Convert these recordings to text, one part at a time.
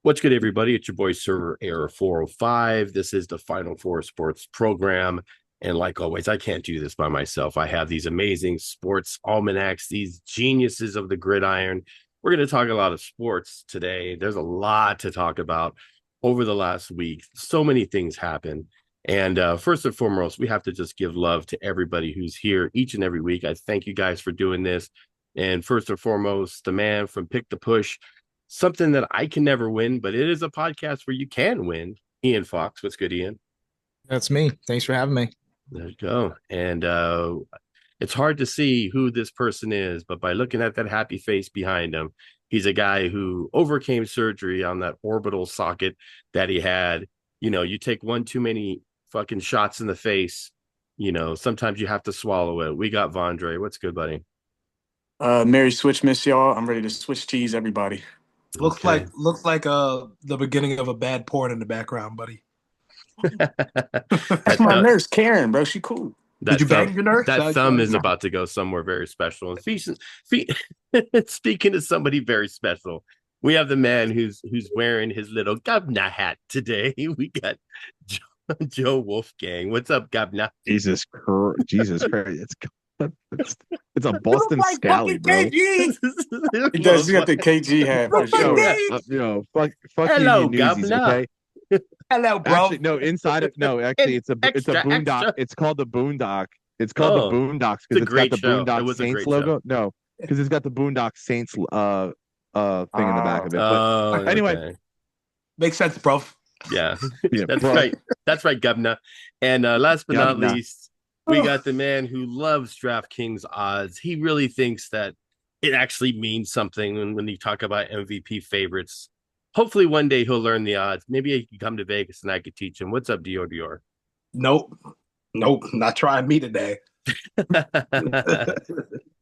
What's good, everybody? It's your boy Server Error 405. This is the Final Four Sports program. And like always, I can't do this by myself. I have these amazing sports almanacs, these geniuses of the gridiron. We're going to talk a lot of sports today. There's a lot to talk about over the last week. So many things happen. And first and foremost, we have to just give love to everybody who's here each and every week. I thank you guys for doing this. And first and foremost, the man from Pick the Push, something that I can never win, but it is a podcast where you can win. Ian Fox, what's good, Ian? That's me. Thanks for having me. There you go. And it's hard to see who this person is, but by looking at that happy face behind him, he's a guy who overcame surgery on that orbital socket that he had. You know, you take one too many fucking shots in the face, sometimes you have to swallow it. We got Vondre. What's good, buddy? Merry Switch, miss y'all. I'm ready to switch cheese, everybody. Looks Okay. like the beginning of a bad porn in the background, buddy. That's my nurse, Karen, bro. She cool. Did you bang your nurse? That thumb is about to go somewhere very special. And speaking of somebody very special, we have the man who's wearing his little Gabna hat today. We got Joe Wolfgang. What's up, Gabna? Jesus Christ! It's a Boston like Scally, bro. He does. He got the KG hat for sure. Fuck Hello, you, Newsies, Governor. okay? Hello, bro. Actually, no. Inside of no, actually, it's a Extra, boondock. extra. It's called the boondock. It's called the Boondocks It's a because it's got great the show. It Boondock was a Saints great logo. show. No, because it's got the Boondock Saints thing in the back of it. Oh, anyway, okay. Makes sense, bro. Yeah, Yeah, that's bro. right. That's right, Governor. And last but not Governor. least, we got the man who loves DraftKings odds. He really thinks that it actually means something when you talk about MVP favorites. Hopefully, one day he'll learn the odds. Maybe he can come to Vegas and I could teach him. What's up, Dior? Nope, not trying me today.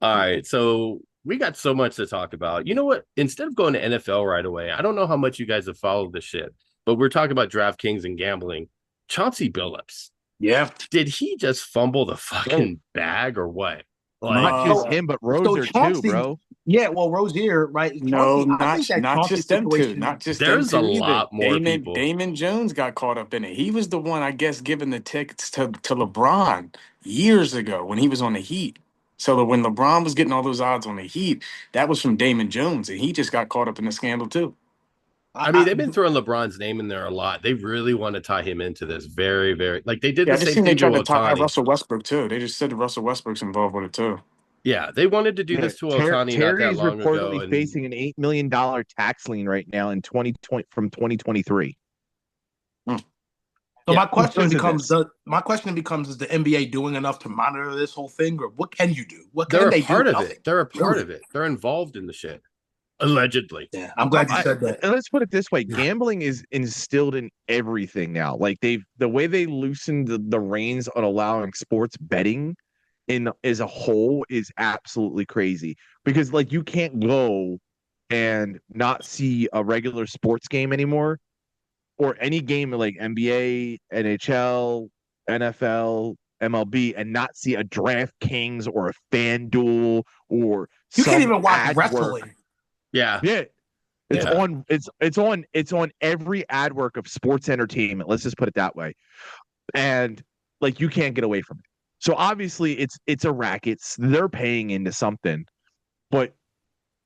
All right, so we got so much to talk about. You know what? Instead of going to NFL right away, I don't know how much you guys have followed this shit, but we're talking about DraftKings and gambling. Chauncey Billups, Yeah. did he just fumble the fucking bag or what? Not Uh, just him, but Rose so there too, Chauncey- bro. Yeah, well, Rozier, right? No, Chauncey, I think that not Chauncey just them two. situation- Not just There's them a two either. lot more Damon, people. Damon Jones got caught up in it. He was the one, I guess, giving the tickets to LeBron years ago when he was on the Heat. So that when LeBron was getting all those odds on the Heat, that was from Damon Jones, and he just got caught up in the scandal too. I mean, they've been throwing LeBron's name in there a lot. They really want to tie him into this very, very like they did Yeah, I the just same seen they thing to tried to tie Otani. Russell Westbrook too. They just said that Russell Westbrook's involved with it too. Yeah, they wanted to do this to Otani not that Terry's long ago. reportedly And facing an $8 million tax lien right now in 2020 from 2023. So Yeah, my question because of becomes: this. Is the NBA doing enough to monitor this whole thing, or what can you do? What they're can a they part do? of Nothing. it. They're a part Really? of it. They're involved in the shit. Allegedly. Yeah, I'm glad you said that. Let's put it this way: gambling is instilled in everything now. Like the way they loosened the reins on allowing sports betting in as a whole is absolutely crazy. Because like you can't go and not see a regular sports game anymore, or any game like NBA, NHL, NFL, MLB, and not see a DraftKings or a FanDuel or You can't some even watch ad wrestling. work. Yeah. Yeah. It's Yeah. on it's on every ad work of sports entertainment. Let's just put it that way. And like you can't get away from it. So obviously it's a racket. They're paying into something. But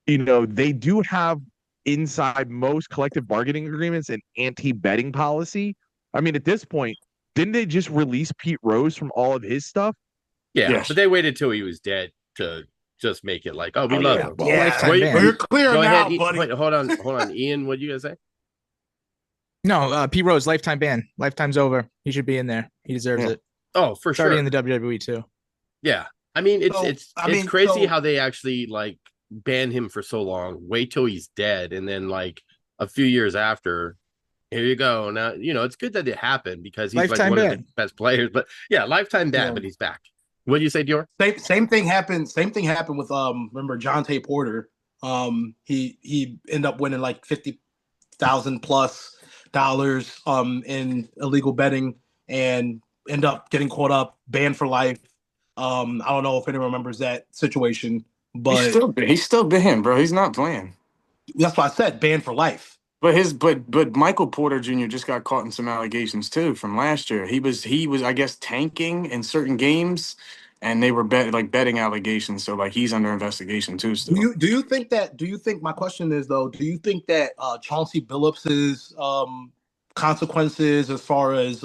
they do have inside most collective bargaining agreements an anti-betting policy. I mean, at this point, didn't they just release Pete Rose from all of his stuff? Yeah. Yes. But they waited till he was dead to just make it like, oh, we love him. Yeah, Wait, you're clear Go now, ahead. buddy. Wait, hold on. Ian, what did you guys say? No, Pete Rose, lifetime ban. Lifetime's over. He should be in there. He deserves Yeah. it. Oh, for It's already sure. in the WWE too. Yeah. I mean, it's crazy so- how they actually like ban him for so long. Wait till he's dead, and then like a few years after, here you go. Now it's good that it happened because he's like Lifetime one of ban. the best players. But yeah, lifetime ban, Yeah. but he's back. What do you say, Dior? Same thing happened. Same thing happened with remember Jonte Porter. He ended up winning like $50,000+ in illegal betting and end up getting caught up, banned for life. I don't know if anyone remembers that situation, but He's still been him, bro. He's not playing. that's why I said banned for life. But Michael Porter Jr. just got caught in some allegations too from last year. He was I guess tanking in certain games, and they were betting allegations. So like he's under investigation too still. Do you think my question is though, do you think that Chauncey Billups's consequences as far as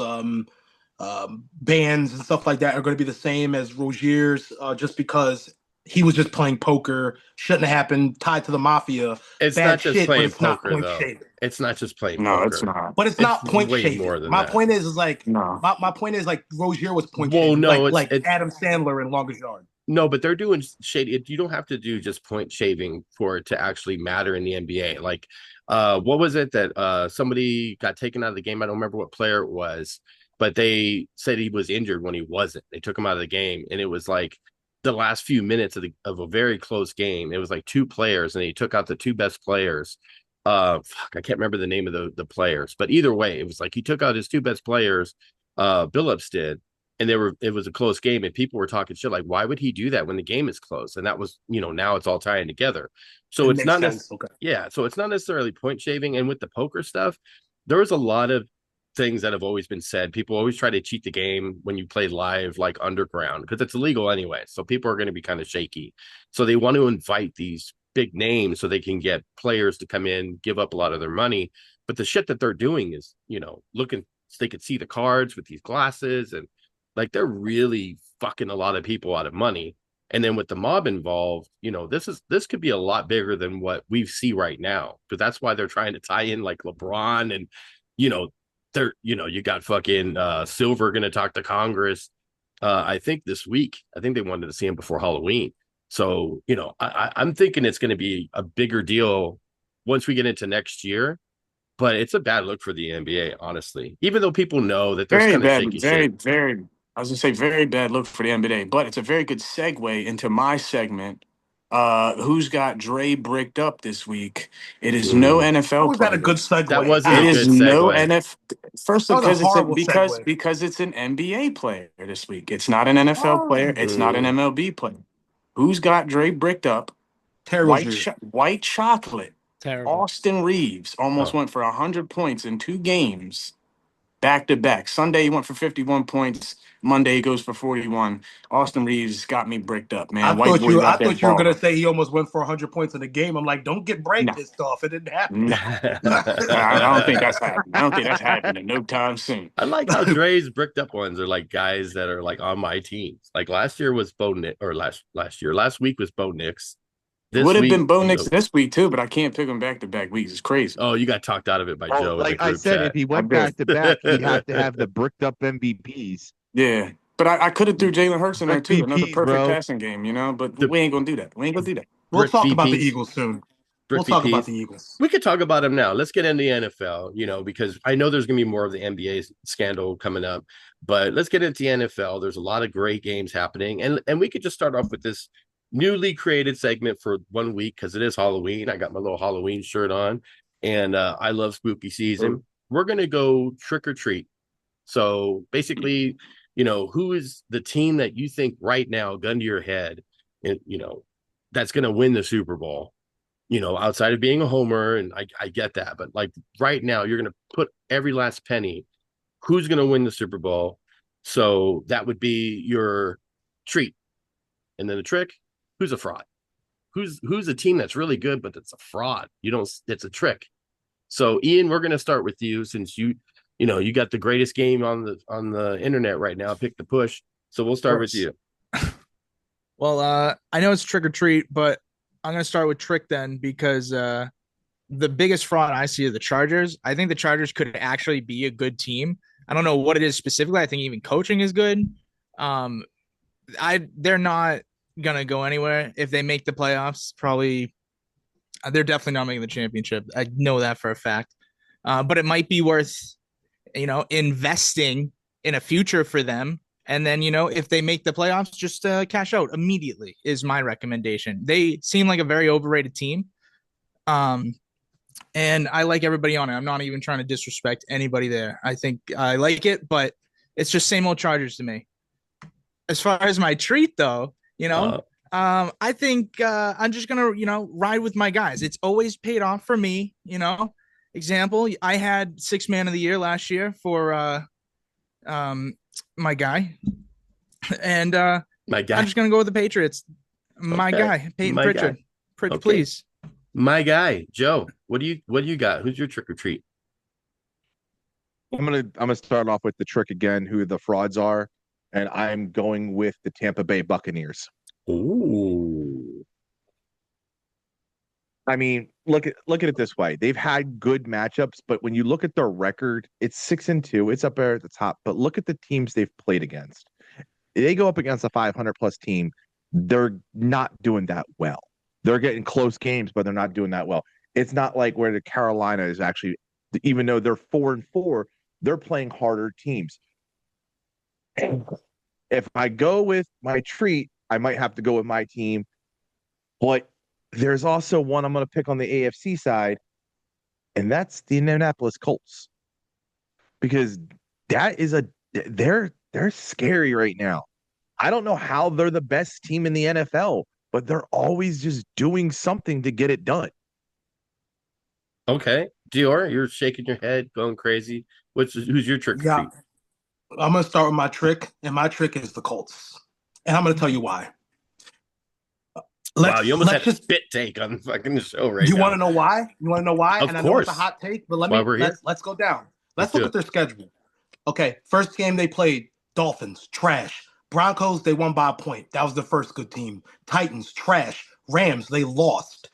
bans and stuff like that are going to be the same as Rozier's, just because he was just playing poker, shouldn't have happened, tied to the mafia? It's Bad not just shit, but playing it's not poker point though. shaving. It's not just playing No, poker. it's not. But it's not point way shaving. more than My that. point is like No. my point is like Rozier was point Well, shaving, no, like it's Adam Sandler in Longest Yard. no, but they're doing shady. You don't have to do just point shaving for it to actually matter in the NBA. Like, what was it that somebody got taken out of the game? I don't remember what player it was, but they said he was injured when he wasn't. They took him out of the game, and it was like the last few minutes of a very close game. It was like two players, and he took out the two best players. I can't remember the name of the players, but either way, it was like he took out his two best players. Billups did, and it was a close game, and people were talking shit like, why would he do that when the game is close? And that was, now it's all tying together. So It it's makes not sense. Okay. yeah, so it's not necessarily point shaving. And with the poker stuff, there was a lot of things that have always been said. People always try to cheat the game when you play live, like underground, because it's illegal anyway. So people are going to be kind of shaky. So they want to invite these big names so they can get players to come in, give up a lot of their money. But the shit that they're doing is, looking so they could see the cards with these glasses, and like they're really fucking a lot of people out of money. And then with the mob involved, this could be a lot bigger than what we see right now, because that's why they're trying to tie in like LeBron, and you got fucking Silver going to talk to Congress. I think this week. I think they wanted to see him before Halloween. So I'm thinking it's going to be a bigger deal once we get into next year. But it's a bad look for the NBA, honestly. Even though people know that there's Very kind of bad, shaky very, shit. very. I was gonna say very bad look for the NBA, but it's a very good segue into my segment. Who's got Dre bricked up this week? It is no How NFL was that a good players. segue? That wasn't It a is good no segue. NFL. First, That was a because it's horrible because segue. it's an NBA player this week. It's not an NFL player. It's not an MLB player. Who's got Dre bricked up? Terry Rozier. White chocolate. Terrible. Austin Reeves almost went for 100 points in 2 games back to back. Sunday he went for 51 points. Monday he goes for 41. Austin Reeves got me bricked up, man. White boy I got that thought you were gonna ball. say he almost went for 100 points in the game. I'm like, don't get Bray No. pissed off. It didn't happen. No. I don't think that's happening. I don't think that's happening no time soon. I like how Dre's bricked up ones are like guys that are like on my teams. Like last year was Bo Nix, or last week was Bo Nix. This Would have week, been Bo Nix this week too, but I can't pick him back to back weeks. It's crazy. Oh, you got talked out of it by Joe in the Like I group said, chat. if he went I did. back to back, he'd have to have the bricked up MVPs. Yeah. But I could have threw Jalen Hurts in there too. Another MVP, perfect bro. passing game, But we ain't gonna do that. We'll Brick talk about the VPs. Eagles soon. Brick We'll talk VPs. about the Eagles. We could talk about him now. Let's get into the NFL, because I know there's going to be more of the NBA scandal coming up, but let's get into the NFL. There's a lot of great games happening, and we could just start off with this newly created segment for 1 week because it is Halloween. I got my little Halloween shirt on, and I love spooky season. We're going to go trick or treat. So basically, who is the team that you think right now, gun to your head, and that's going to win the Super Bowl? Outside of being a homer, and I get that, but like right now, you're going to put every last penny. Who's going to win the Super Bowl? So that would be your treat. And then the trick, who's a fraud? Who's a team that's really good, but it's a fraud? It's a trick. So Ian, we're going to start with you since you got the greatest game on the internet right now. Pick the push. So we'll start with you. Well, I know it's trick or treat, but I'm going to start with trick then because the biggest fraud I see are the Chargers. I think the Chargers could actually be a good team. I don't know what it is specifically. I think even coaching is good. They're not going to go anywhere. If they make the playoffs, probably they're definitely not making the championship. I know that for a fact. But it might be worth, investing in a future for them. And then, if they make the playoffs, just cash out immediately is my recommendation. They seem like a very overrated team. And I like everybody on it. I'm not even trying to disrespect anybody there. I think I like it, but it's just same old Chargers to me. As far as my treat, though, I think I'm just going to, ride with my guys. It's always paid off for me, example, I had 6 man of the year last year for my guy, and My I'm guy. just gonna go with the Patriots. My Okay. guy, Peyton My guy. Pritchard. Pritch, Okay. please. My guy, Joe. What do you got? Who's your trick or treat? I'm gonna start off with the trick again, who the frauds are, and I'm going with the Tampa Bay Buccaneers. Ooh. I mean, look at it this way. They've had good matchups, but when you look at their record, it's 6-2. It's up there at the top. But look at the teams they've played against. They go up against a 500 plus team. They're not doing that well. They're getting close games, but they're not doing that well. It's not like where the Carolina is actually, even though they're 4-4, they're playing harder teams. If I go with my treat, I might have to go with my team. But there's also one I'm going to pick on the AFC side, and that's the Indianapolis Colts, because that is they're scary right now. I don't know how they're the best team in the NFL, but they're always just doing something to get it done. Okay. Dior, you're shaking your head, going crazy. Who's your trick or Yeah, treat? I'm gonna start with my trick, and my trick is the Colts, and I'm gonna tell you why. Wow, you almost had Let's a just. spit take on fucking the show right You want now. to know why? You want to know why? Of And I know it's a course. hot take, but Why we're here. let's go down. Let's Let's do look it. at their schedule. Okay, first game they played, Dolphins, trash. Broncos, they won by a point. That was the first good team. Titans, trash. Rams, they lost.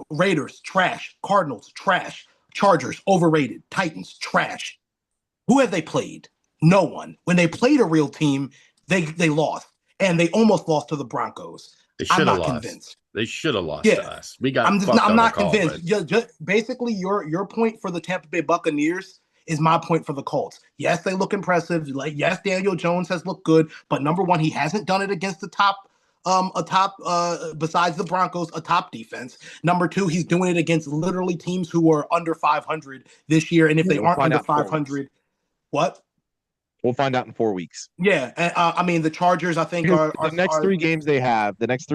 Raiders, trash. Cardinals, trash. Chargers, overrated. Titans, trash. Who have they played? No one. When they played a real team, they lost. And they almost lost to the Broncos. They I'm should have not lost. convinced. They should have lost to Yeah. us. We got fucked I'm on the not call, convinced. but Basically, your point for the Tampa Bay Buccaneers is my point for the Colts. Yes, they look impressive. Like, yes, Daniel Jones has looked good, but number one, he hasn't done it against the top, besides the Broncos, a top defense. Number two, he's doing it against literally teams who are under 500 this year, and if they We'll aren't find under out in 4 weeks. 500, what? We'll find out in 4 weeks. Yeah, I mean the Chargers, I think Because are the next three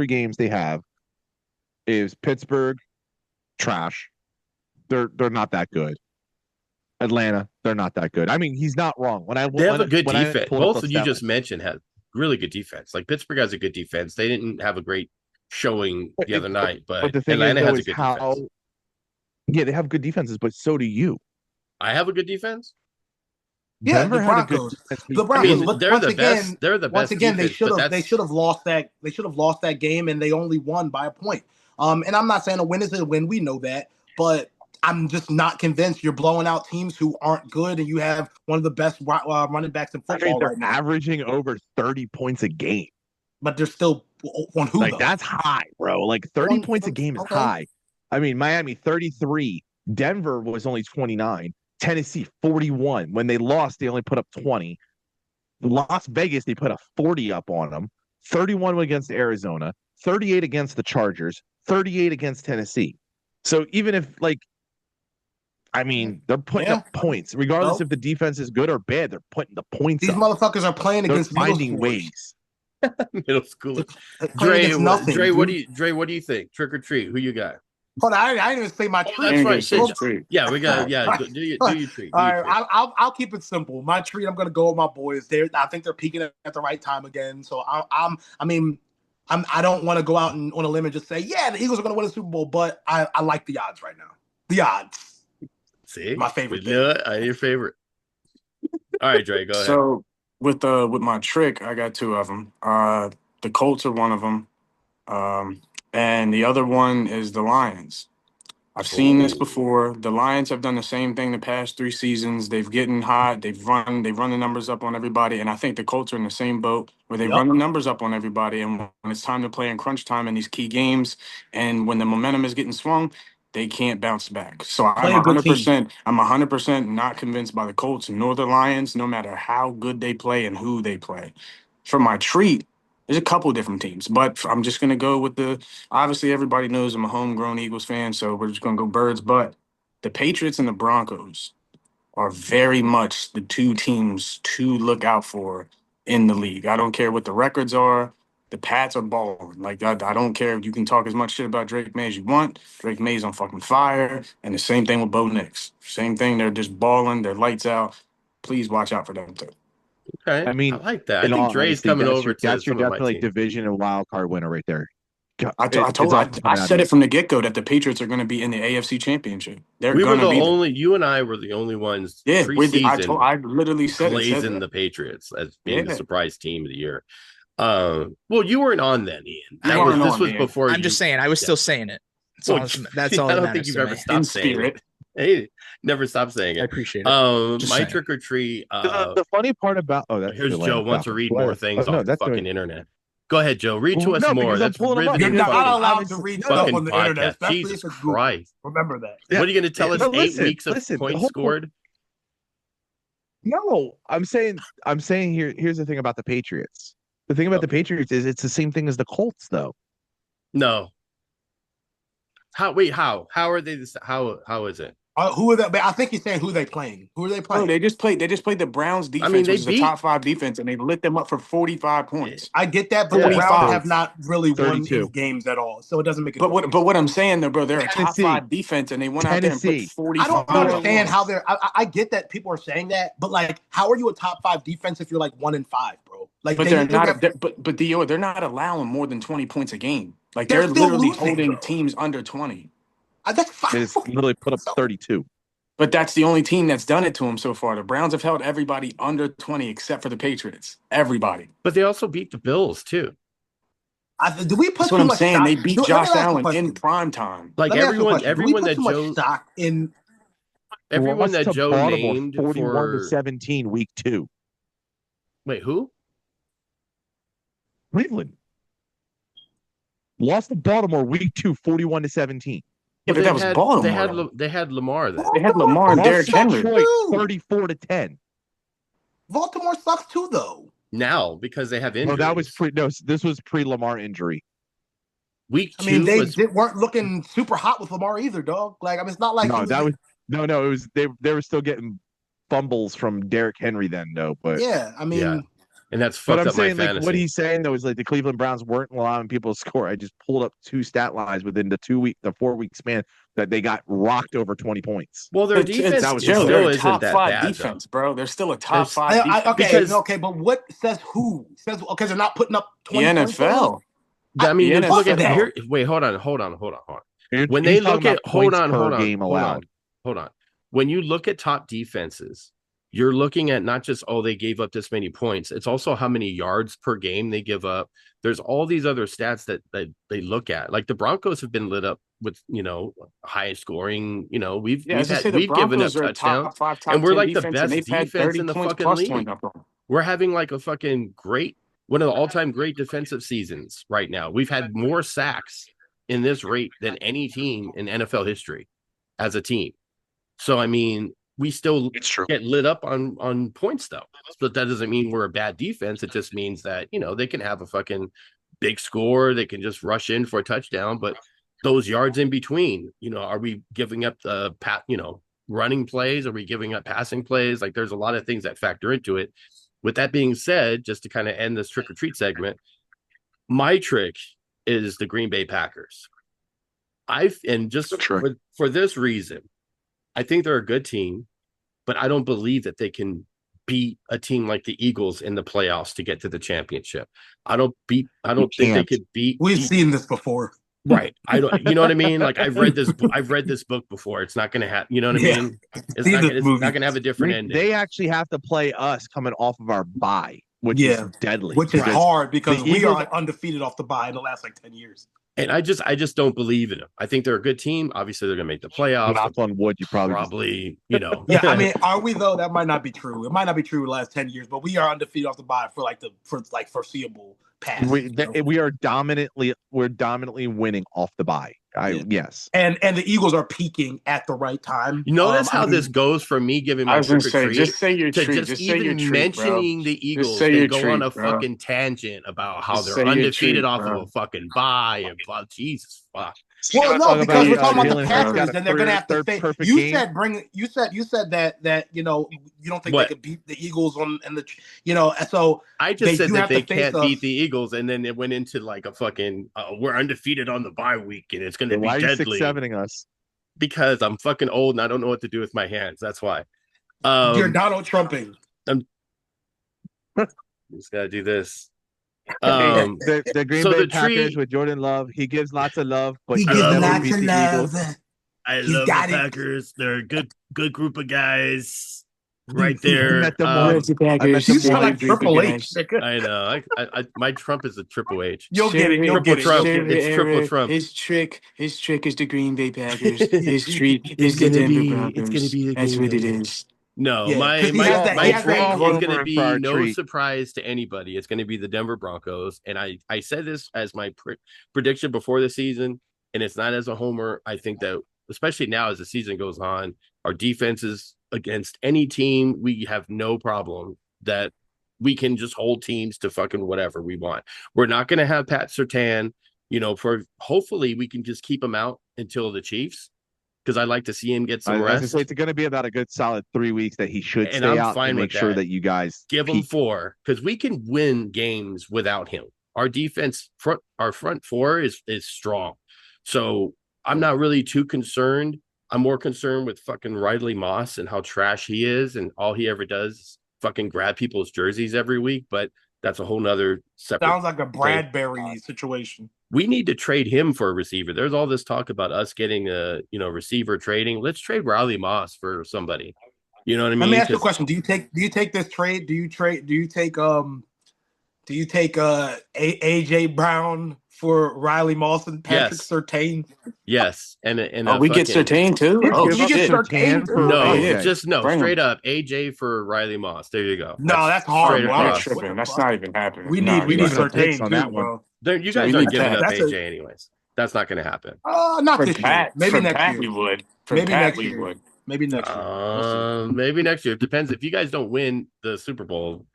games they have is Pittsburgh, trash. They're not that good. Atlanta, they're not that good. I mean, he's not wrong. they have a good when I defense. pulled up Both the of you stat just line, mentioned had really good defense. Like Pittsburgh has a good defense. They didn't have a great showing the other night, but but the thing is Atlanta though has a is good how defense. yeah, they have good defenses, but so do you. I have a good defense. Yeah, the Denver had a good Broncos. defense. The I Broncos. mean, Look, they're the best. They're the once best again, defense, but they that's should have lost that game, and they only won by a point. And I'm not saying a win is a win. We know that, but I'm just not convinced you're blowing out teams who aren't good, and you have one of the best running backs in I mean, football they're right now. averaging over 30 points a game. But they're still on who Like though? that's high, bro. Like 30 points a game is Okay. high. I mean, Miami 33, Denver was only 29, Tennessee 41. When they lost, they only put up 20. Las Vegas, they put a 40 up on them. 31 against Arizona, 38 against the Chargers, 38 against Tennessee. So even if I mean, they're putting up points, regardless Well, if the defense is good or bad. They're putting the points these up. motherfuckers are playing They're against middle finding schoolers. ways. middle schooler. They're playing against nothing. Dre, dude. what do you think? Trick or treat? Who you got? Hold on, I didn't even say my Oh, treat. that's right. Say Shit. treat. Yeah, we got. Yeah, do you treat? All right, I'll keep it simple. My treat, I'm gonna go with my boys. I think they're peaking at the right time again. So I don't want to go out on a limb and just say, yeah, the Eagles are gonna win a Super Bowl, but I like the odds right now. The odds. See, My favorite thing. Your favorite. All right, Dre, go ahead. So with my trick, I got two of them. The Colts are one of them, and the other one is the Lions. I've seen this before. The Lions have done the same thing the past 3 seasons. They've getting hot. They've run the numbers up on everybody. And I think the Colts are in the same boat where they run the numbers up on everybody. And when it's time to play in crunch time in these key games, and when the momentum is getting swung, they can't bounce back. So I'm 100% not convinced by the Colts nor the Lions, no matter how good they play and who they play. For my treat, there's a couple different teams, but I'm just going to go with obviously everybody knows I'm a homegrown Eagles fan, so we're just going to go Birds. But the Patriots and the Broncos are very much the two teams to look out for in the league. I don't care what the records are. The Pats are balling. Like, I don't care. You can talk as much shit about Drake May as you want. Drake May's on fucking fire. And the same thing with Bo Nix. Same thing. They're just balling. They're lights out. Please watch out for them too. Okay. I mean, I like that. I in think all Dre's honesty, coming over to that's your some of my definitely teams. division and wild card winner right there. I said it from the get-go that the Patriots are going to be in the AFC Championship. They're We were going the to be only, you and I were the only ones yeah. preseason I literally said glazing it. the Patriots as being the Yeah. surprise team of the year. Well, you weren't on then, Ian. You weren't This on, was Ian. before. I'm just saying, I was still saying it. That's all. I that don't think matters you've to ever me. stopped In saying spirit. it. Hey, never stopped saying I it. appreciate it. Just My saying. trick or treat. The funny part about that's Here's the Joe Atlanta wants to Falcons. read Go more ahead. things Oh, no, on the that's fucking doing- internet. Go ahead, Joe. Read to us No, more. because I'm That's pulling them up. You're riveting not fucking, allowed to read stuff fucking on the internet, podcast. especially Jesus if it's Google. Christ. Remember that. What are you going to tell us? But 8 weeks of the points whole- scored? No, I'm saying here's the thing about the Patriots. The thing about the Patriots is it's the same thing as the Colts, though. No. How are they this? How is it? Who are they? I think he's saying who they playing. Who are they playing? No, they just played the Browns defense, mean, they which is a beat- top 5 defense, and they lit them up for 45 points. I get that, but the 45. Browns have not really won 32. any games at all, so it doesn't make a But difference. what I'm saying though, bro, they're a top Tennessee. 5 defense, and they went out there and put Tennessee. 45. I don't understand how they're. I get that people are saying that, but like, how are you a top 5 defense if you're like 1-5, bro? Like, But they're not. But Dio, they're not allowing more than 20 points a game. Like They're they're still literally losing, holding bro. teams under 20. That's fine. They just literally put up 32. But that's the only team that's done it to them so far. The Browns have held everybody under 20 except for the Patriots. Everybody. But they also beat the Bills too. Do we put That's too what I'm much saying. stock? They beat Let me Josh ask you a Allen question. in prime time. Like Let me ask you a question. Do we everyone put that too much Joe, stock in. everyone Lost that to Joe Baltimore, named 41 for to 17, week 2. wait, who? Cleveland lost to Baltimore week 2, 41 to 17. Yeah, but that was Baltimore. They had Lamar then. They had Lamar and Lost Derrick to Henry. Detroit, 34 to 10. Baltimore sucks too, though. Now because they have No, injuries. that was this was pre-Lamar injury. week I mean, 2 they was weren't looking super hot with Lamar either, dog. Like, I mean, it's not like No, it was they were still getting fumbles from Derrick Henry then, though. But yeah. I mean, Yeah. and that's but fucked I'm up my saying like fantasy. what he's saying though is like the Cleveland Browns weren't allowing people to score. I just pulled up 2 stat lines within the 4-week span that they got rocked over 20 points. Well, their defense Joe, still they're a isn't top that 5 bad, defense, though. bro. They're still a top There's- 5 defense. okay, but what says who? Says okay, they're not putting up The 20 points. NFL. I mean, The just look at NFL. here. Wait, hold on. When He's they talking look about at hold points on, per hold on, game allowed. hold on. When you look at top defenses, you're looking at not just they gave up this many points. It's also how many yards per game they give up. There's all these other stats that they look at. Like the Broncos have been lit up with high scoring. We've As I say, the we've given up Broncos are a touchdowns, top 5, top and we're 10 like the defense, best and they've had defense 30 in the points fucking plus league. 20 up on them. We're having like a fucking one of the all-time great defensive seasons right now. We've had more sacks in this rate than any team in NFL history as a team. So, I mean, we still get lit up on points, though. But that doesn't mean we're a bad defense. It just means that, they can have a fucking big score. They can just rush in for a touchdown. But those yards in between, are we giving up the running plays? Are we giving up passing plays? Like, there's a lot of things that factor into it. With that being said, just to kind of end this trick or treat segment, my trick is the Green Bay Packers. For this reason, I think they're a good team, but I don't believe that they can beat a team like the Eagles in the playoffs to get to the championship. I don't think they could beat. We've seen this before. Right. I don't, you know what I mean? Like I've read this book before. It's not going to happen. You know what I mean? It's not going to have a different ending. They actually have to play us coming off of our bye, which is deadly. Which is hard because we Eagles are undefeated off the bye in the last like 10 years. And I just don't believe in them. I think they're a good team. Obviously, they're going to make the playoffs. Knock on wood, you probably Yeah, I mean, are we though? That might not be true. It might not be true the last 10 years, but we are undefeated off the bye for foreseeable past. We're dominantly winning off the bye. Yes. And the Eagles are peaking at the right time. You notice how this goes from me giving my trick or treat just say your to treat. just say even your treat, mentioning bro. the Eagles. say They your go treat, on a bro. fucking tangent about how Just they're say your undefeated treat, off bro. of a fucking bye and blah. Jesus fuck. Well, no, talk because about, we're talking about Jalen the Hurts got Packers, a and they're going to have to third face. perfect You game. said you said that you don't think they What? could beat the Eagles and the so I just said do that have they to face can't beat us. the Eagles, and then it went into like a fucking we're undefeated on the bye week, and it's going to Then be why are you deadly 6-7ing us? because I'm fucking old and I don't know what to do with my hands. That's why. You're Donald Trumping. I'm just gotta do this. The Green So Bay the Packers tree. with Jordan Love, he gives lots of love, but He I he'll gives love never him. lots beat of the love. Eagles. I He's love the got it. Packers. They're a good group of guys. Right I there. met them Love once. the I met Packers. them You sound like once. Triple H. I know. My Trump is a Triple H. You'll get it. You'll Triple get it. Trump. You'll get It's it. triple Trump. His trick is the Green Bay Packers. His treat It's is the gonna Denver be. Broncos. It's gonna be the That's Green what it Bay. is. No, Yeah, my 'cause he has that- my he has that treat is grunt. going to For be our no treat. surprise to anybody. It's going to be the Denver Broncos, and I said this as my prediction before the season, and it's not as a homer. I think that especially now as the season goes on, our defenses against any team, we have no problem that we can just hold teams to fucking whatever we want. We're not going to have Pat Surtain, for hopefully we can just keep him out until the Chiefs. Because I'd like to see him get some rest. It's going to be about a good solid 3 weeks that he should And stay I'm out fine to make with sure that. that you guys Give him peak. 4 because we can win games without him. Our defense our front 4 is strong. So I'm not really too concerned. I'm more concerned with fucking Riley Moss and how trash he is, and all he ever does is fucking grab people's jerseys every week. But that's a whole nother separate. Sounds like a Bradbury situation. We need to trade him for a receiver. There's all this talk about us getting a receiver trading. Let's trade Riley Moss for somebody. You know what I mean? Let me ask you a question. Do you take this trade? Do you take AJ Brown for Riley Moss and Patrick Surtain? Yes. And we get Surtain too? Yeah, Oh, you get shit. Surtain too? No, Oh, yeah. just no. Bring Straight him. up AJ for Riley Moss. There you go. No, that's straight horrible. across. Tripping. That's not even happening. We need Surtain Surtain on too, that one. bro. You guys we are need giving Pat. up AJ anyways. That's not going to happen. Not For this year. Pat, Maybe for next Pat year. we would. For Maybe Pat next we year. would. Maybe next year. We'll see. Maybe next year. It depends. If you guys don't win the Super Bowl,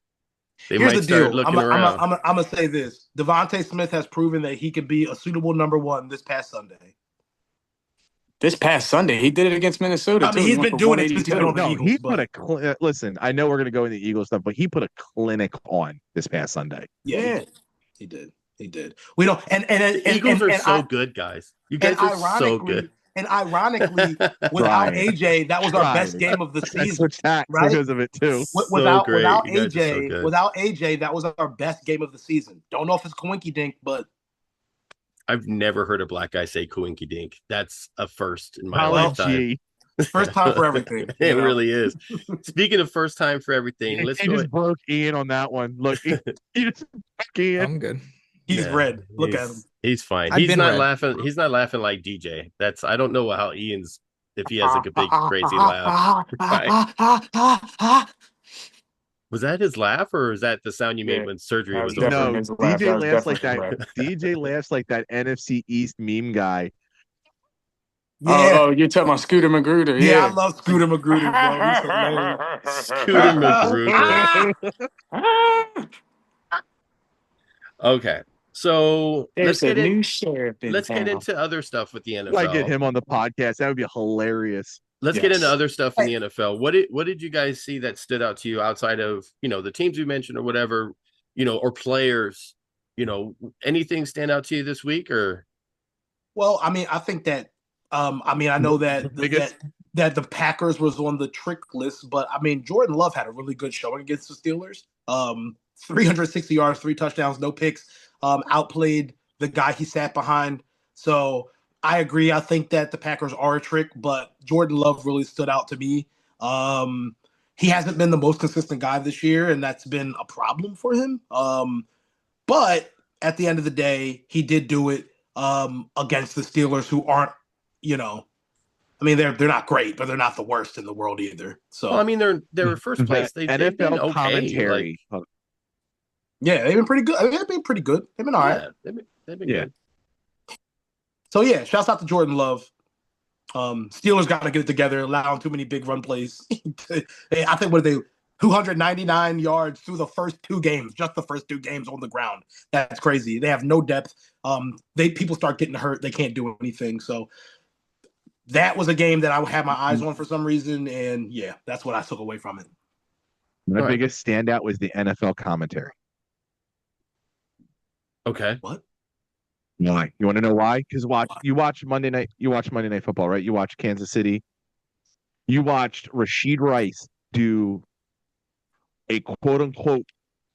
they Here's might the start deal. looking around. I'm gonna say this: Devontae Smith has proven that he can be a suitable number 1 this past Sunday. This past Sunday, he did it against Minnesota. I mean, too. he's been doing it since he's been 182. on the No, Eagles. he but put a listen. I know we're going to go into the Eagles stuff, but he put a clinic on this past Sunday. yeah, he did. He did. We don't. And The Eagles are so good, guys. You guys are so good. And ironically, without AJ, that was our best game of the I season. switched hacks right? because of it too. Without great. without You guys are so AJ, good. that was our best game of the season. Don't know if it's coinky dink, but I've never heard a black guy say coinky dink. That's a first in my lifetime. first time for everything. It really is. Speaking of first time for everything, let's he go. just broke Ian on that one. Look, he just broke Ian. I'm good. He's red. Look at him. He's fine. I've He's been not red. laughing. He's not laughing like DJ. I don't know how Ian's if he has like a big crazy laugh. Was that his laugh or is that the sound you made when surgery was over? No, his laugh. DJ was laughs like that. definitely DJ laughs like that NFC East meme guy. Yeah. Oh, you're talking about Scooter Magruder. Yeah, I Yeah. love Scooter Magruder, bro. He's hilarious. Scooter Magruder. Okay. So There's a new sheriff in let's get town. into other stuff with the NFL. I get him on the podcast. That would be hilarious. Let's get into other stuff in the NFL. What did you guys see that stood out to you outside of, the teams we mentioned or whatever, or players, anything stand out to you this week or? Well, I mean, I think that I know that that the Packers was on the trick list, but I mean, Jordan Love had a really good showing against the Steelers. 360 yards, 3 touchdowns, no picks, outplayed the guy he sat behind. So I agree. I think that the Packers are a trick, but Jordan Love really stood out to me. He hasn't been the most consistent guy this year, and that's been a problem for him. But at the end of the day, he did do it against the Steelers, who aren't, I mean, they're not great, but they're not the worst in the world either. So well, I mean, they're first place. They've been okay. commentary. Yeah, they've been pretty good. They've been pretty good. They've been all right. They've been good. So yeah, shouts out to Jordan Love. Steelers got to get it together, allowing too many big run plays. I think 299 yards through the first 2 games, just the first 2 games on the ground. That's crazy. They have no depth. People start getting hurt. They can't do anything. So that was a game that I had my eyes on for some reason. And yeah, that's what I took away from it. My biggest standout was the NFL commentary. Okay. What? Why? You want to know why? Because you watch Monday Night Football, right? You watch Kansas City. You watched Rashid Rice do a quote unquote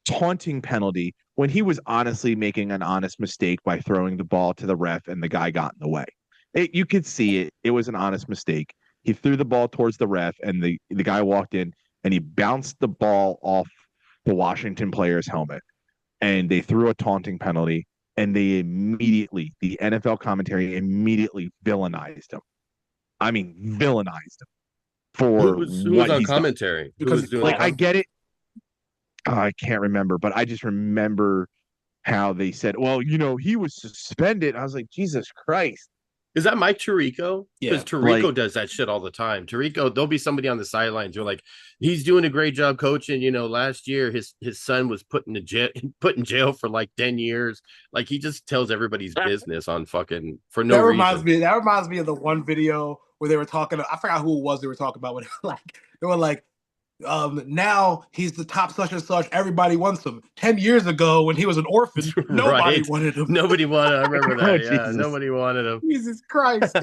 taunting penalty when he was honestly making an honest mistake by throwing the ball to the ref and the guy got in the way. You could see it. It was an honest mistake. He threw the ball towards the ref and the guy walked in and he bounced the ball off the Washington player's helmet and they threw a taunting penalty and the NFL commentary immediately villainized him. I mean, villainized him for who was what on he's commentary? done. Who was doing I get it. I can't remember, but I just remember how they said, well, he was suspended. I was like, Jesus Christ. Is that Mike Tirico? Yeah. Because Tirico does that shit all the time. Tirico, there'll be somebody on the sidelines who are like, he's doing a great job coaching. Last year his son was put in jail for like 10 years. Like he just tells everybody's business on fucking for no reason. That reminds me of the one video where they were talking. I forgot who it was they were talking about. When they were like, now he's the top such and such. Everybody wants him. 10 years ago, when he was an orphan, nobody wanted him. Nobody wanted. I remember that. Yeah, nobody wanted him. Jesus Christ!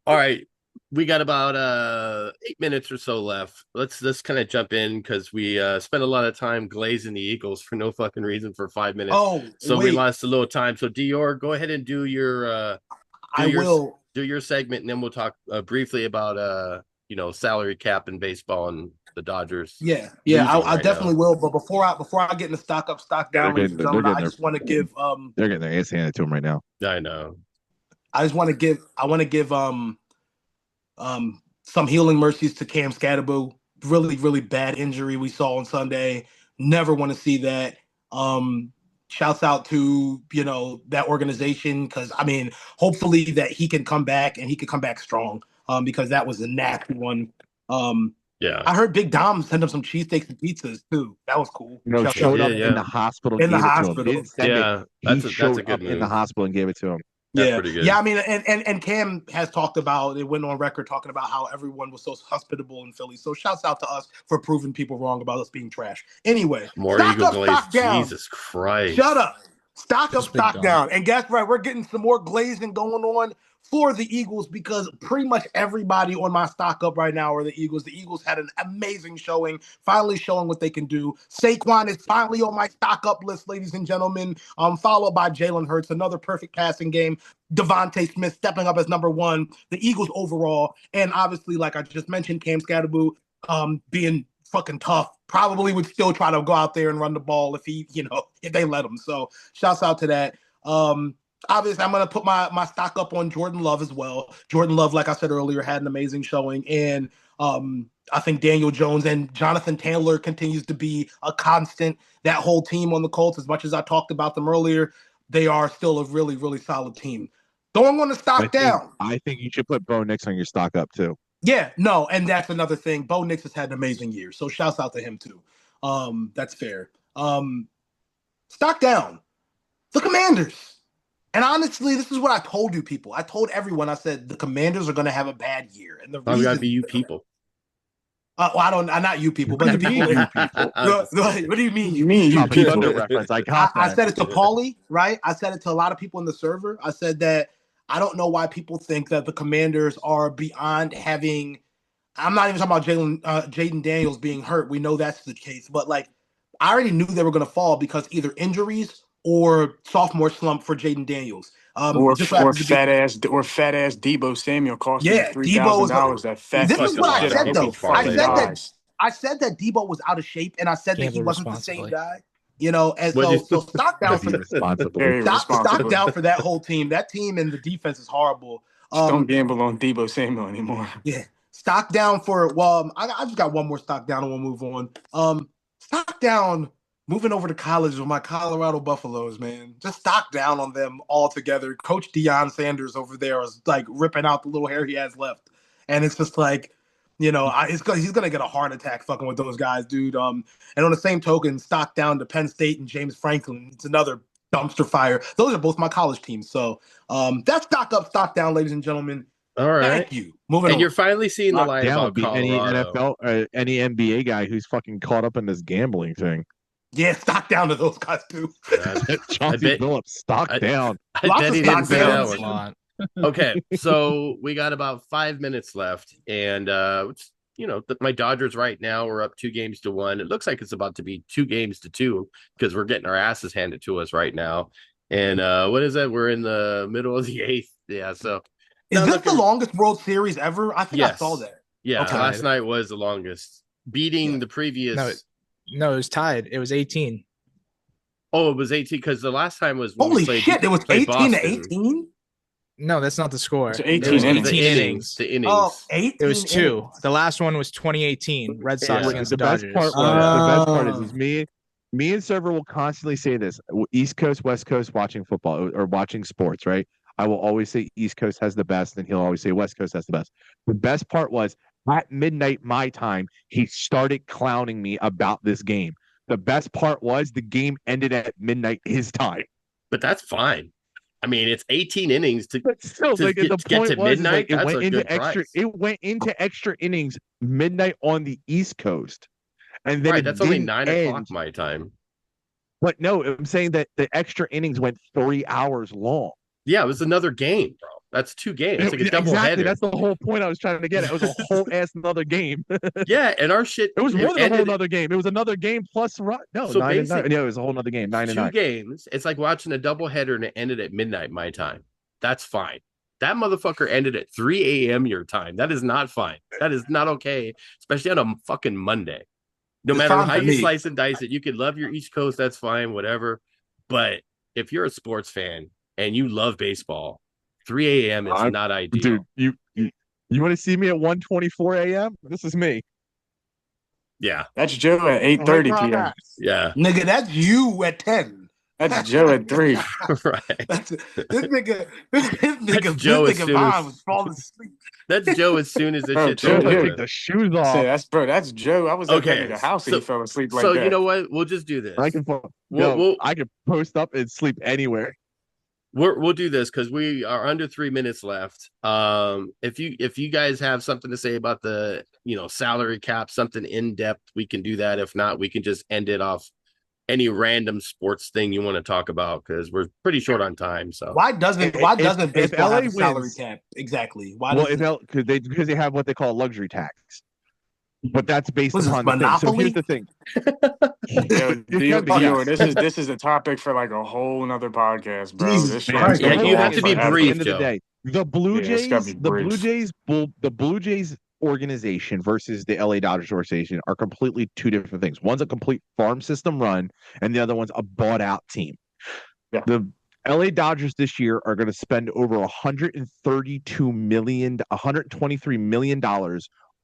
All right, we got about 8 minutes or so left. Let's kind of jump in because we spent a lot of time glazing the Eagles for no fucking reason for 5 minutes. So we lost a little time. So Dior, go ahead and do your. Do your segment, and then we'll talk briefly about salary cap and baseball and the Dodgers. Yeah, I definitely will. But before I get into stock up, stock down, I just want to give they're getting their ass handed to them right now. I know. I want to give some healing mercies to Cam Scatterbo. Really, really bad injury we saw on Sunday. Never want to see that. Shouts out to that organization because hopefully that he can come back and he can come back strong. Because that was a nasty one. Yeah, I heard Big Dom send him some cheesesteaks and pizzas too. That was cool. Showed up in the hospital. In the hospital. He showed up in the hospital and gave it to him. That's pretty good. Yeah, and Cam has talked about it. Went on record talking about how everyone was so hospitable in Philly. So shouts out to us for proving people wrong about us being trash. Anyway, more Eagle glaze. Jesus Christ! Shut up. Stock up, stock down. And guess what? We're getting some more glazing going on for the Eagles because pretty much everybody on my stock up right now are the Eagles. The Eagles had an amazing showing, finally showing what they can do. Saquon is finally on my stock up list, ladies and gentlemen, followed by Jalen Hurts, another perfect passing game. Devontae Smith stepping up as number one. The Eagles overall, and obviously, like I just mentioned, Cam Scatterbo being fucking tough, probably would still try to go out there and run the ball if they let him. So shouts out to that. Obviously, I'm going to put my stock up on Jordan Love as well. Jordan Love, like I said earlier, had an amazing showing. And I think Daniel Jones and Jonathan Taylor continues to be a constant. That whole team on the Colts, as much as I talked about them earlier, they are still a really, really solid team. Going on the stock down. I think you should put Bo Nix on your stock up too. Yeah, no, and that's another thing. Bo Nix has had an amazing year, so shouts out to him too. That's fair. Stock down. The Commanders. And honestly, this is what I told you people. I told everyone, I said the Commanders are going to have a bad year. And the reason gotta be you people. Not you people, but the people. What do you mean? You mean you people? Reference. I said it to Paulie, right? I said it to a lot of people in the server. I said that I don't know why people think that the Commanders are beyond having. I'm not even talking about Jaden Daniels being hurt. We know that's the case, but I already knew they were going to fall because either injuries or sophomore slump for Jaden Daniels. Or fat ass Debo Samuel cost me $3,000. That fat. This is what I said though. I said that Debo was out of shape, and I said that he wasn't the same guy. And so stock down for stock down for that whole team. That team and the defense is horrible. Don't gamble on Debo Samuel anymore. Yeah, stock down for. I just got one more stock down, and we'll move on. Stock down. Moving over to college with my Colorado Buffaloes, man. Just stock down on them altogether. Coach Deion Sanders over there is ripping out the little hair he has left. And it's just You know, he's gonna get a heart attack fucking with those guys, dude. And on the same token, stock down to Penn State and James Franklin. It's another dumpster fire. Those are both my college teams. So that's stock up, stock down, ladies and gentlemen. All right. Thank you. Moving on. And you're finally seeing the line Down about would be any Colorado. NFL, any NBA guy who's fucking caught up in this gambling thing. Yeah, stock down to those guys too. Chauncey Billups, stock down. I Lots bet of he didn't stock say down. that one. Okay, so we got about 5 minutes left, and my Dodgers right now are up 2-1. It looks like it's about to be 2-2 because we're getting our asses handed to us right now. And what is that? We're in the middle of the 8th. Yeah, so is this the longest World Series ever? I think I saw that. Yeah, Okay. last night was the longest, beating the previous. No, it was tied. It was 18. Oh, it was 18 because the last time was when Holy we played, shit! It was 18 Boston. to 18. No, that's not the score. It's It 18 was innings. 18 innings. The innings. Oh, 18 It was 2. innings. The last one was 2018. Red Sox against the Dodgers. The best part is me and Server will constantly say this: East Coast, West Coast, watching football or watching sports, right? I will always say East Coast has the best, and he'll always say West Coast has the best. The best part was at midnight my time, he started clowning me about this game. The best part was the game ended at midnight his time. But that's fine. I mean, it's 18 innings to get to midnight. It went into extra. It went into extra innings midnight on the East Coast, and then that's only 9 o'clock my time. But no, I'm saying that the extra innings went 3 hours long. Yeah, it was another game, bro. That's 2 games. It's like a double header. That's the whole point I was trying to get at. It was a whole ass another game. Yeah, and our shit. It was more than a whole other game. It was another game plus so 9 and 9. Yeah, it was a whole other game. 9 and 9. 2 games. It's like watching a double header and it ended at midnight my time. That's fine. That motherfucker ended at 3 a.m. your time. That is not fine. That is not okay, especially on a fucking Monday. No matter how you slice and dice it, you could love your East Coast. That's fine, whatever. But if you're a sports fan and you love baseball, 3 a.m. is not ideal. Dude, you want to see me at 1:24 a.m.? This is me. Yeah. That's Joe at 8:30 p.m. Yeah. Nigga, that's you at 10. That's Joe at 3. Right. This nigga Vaughn was falling asleep. That's Joe as soon as the shit's Joe, over. Take the shoes off. That's Joe. I was at the house and he fell asleep like that. So you know what? We'll just do this. I can post up and sleep anywhere. We'll do this because we are under 3 minutes left. If you guys have something to say about the salary cap, something in depth, we can do that. If not, we can just end it off any random sports thing you want to talk about because we're pretty short on time. So why doesn't baseball have a salary cap exactly? Because they have what they call a luxury tax. But that's based upon the thing. So here's the thing. This is a topic for like a whole nother podcast, bro. You have to be brief, Joe. The Blue Jays organization versus the LA Dodgers organization are completely two different things. One's a complete farm system run, and the other one's a bought out team. Yeah. The LA Dodgers this year are going to spend over $123 million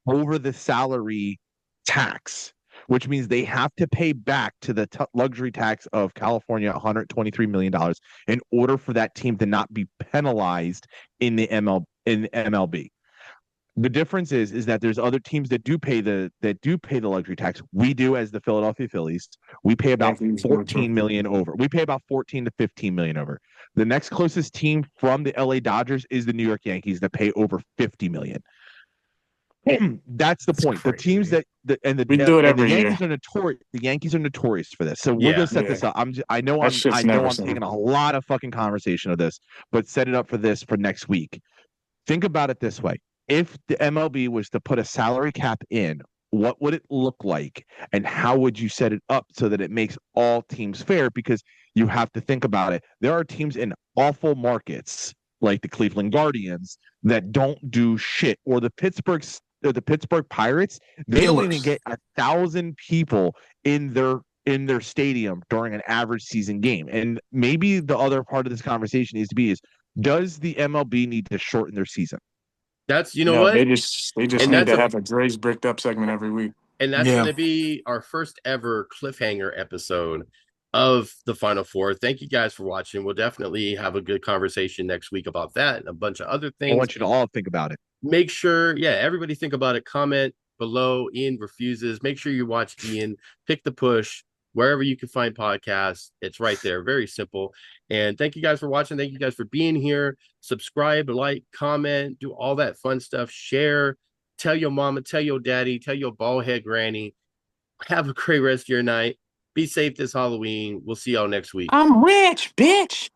over the salary tax, which means they have to pay back to the luxury tax of California $123 million in order for that team to not be penalized in the MLB. The difference is that there's other teams that do pay the luxury tax. We do as the Philadelphia Phillies. We pay about 14 million over. We pay about 14 to 15 million over. The next closest team from the LA Dodgers is the New York Yankees that pay over 50 million. That's the point. Crazy. The teams that we do it every year. The Yankees are notorious for this. So we're gonna set this up. I know I'm taking a lot of fucking conversation of this, but set it up for next week. Think about it this way. If the MLB was to put a salary cap in, what would it look like? And how would you set it up so that it makes all teams fair? Because you have to think about it. There are teams in awful markets like the Cleveland Guardians that don't do shit, or the Pittsburgh Pirates. They don't even get 1,000 people in their stadium during an average season game. And maybe the other part of this conversation needs to be is, does the MLB need to shorten their season? That's what they just need to have a Dre's bricked up segment every week, and that's going to be our first ever cliffhanger episode. of the Final Four. Thank you guys for watching. We'll definitely have a good conversation next week about that and a bunch of other I things. want you to all think about it. Make sure, everybody think about it. Comment below. Ian refuses. Make sure you watch Ian. Pick the Push wherever you can find podcasts. It's right there. Very simple. And thank you guys for watching. Thank you guys for being here. Subscribe, like, comment, do all that fun stuff. Share. Tell your mama, tell your daddy, tell your bald head granny. Have a great rest of your night. Be safe this Halloween. We'll see y'all next week. I'm rich, bitch.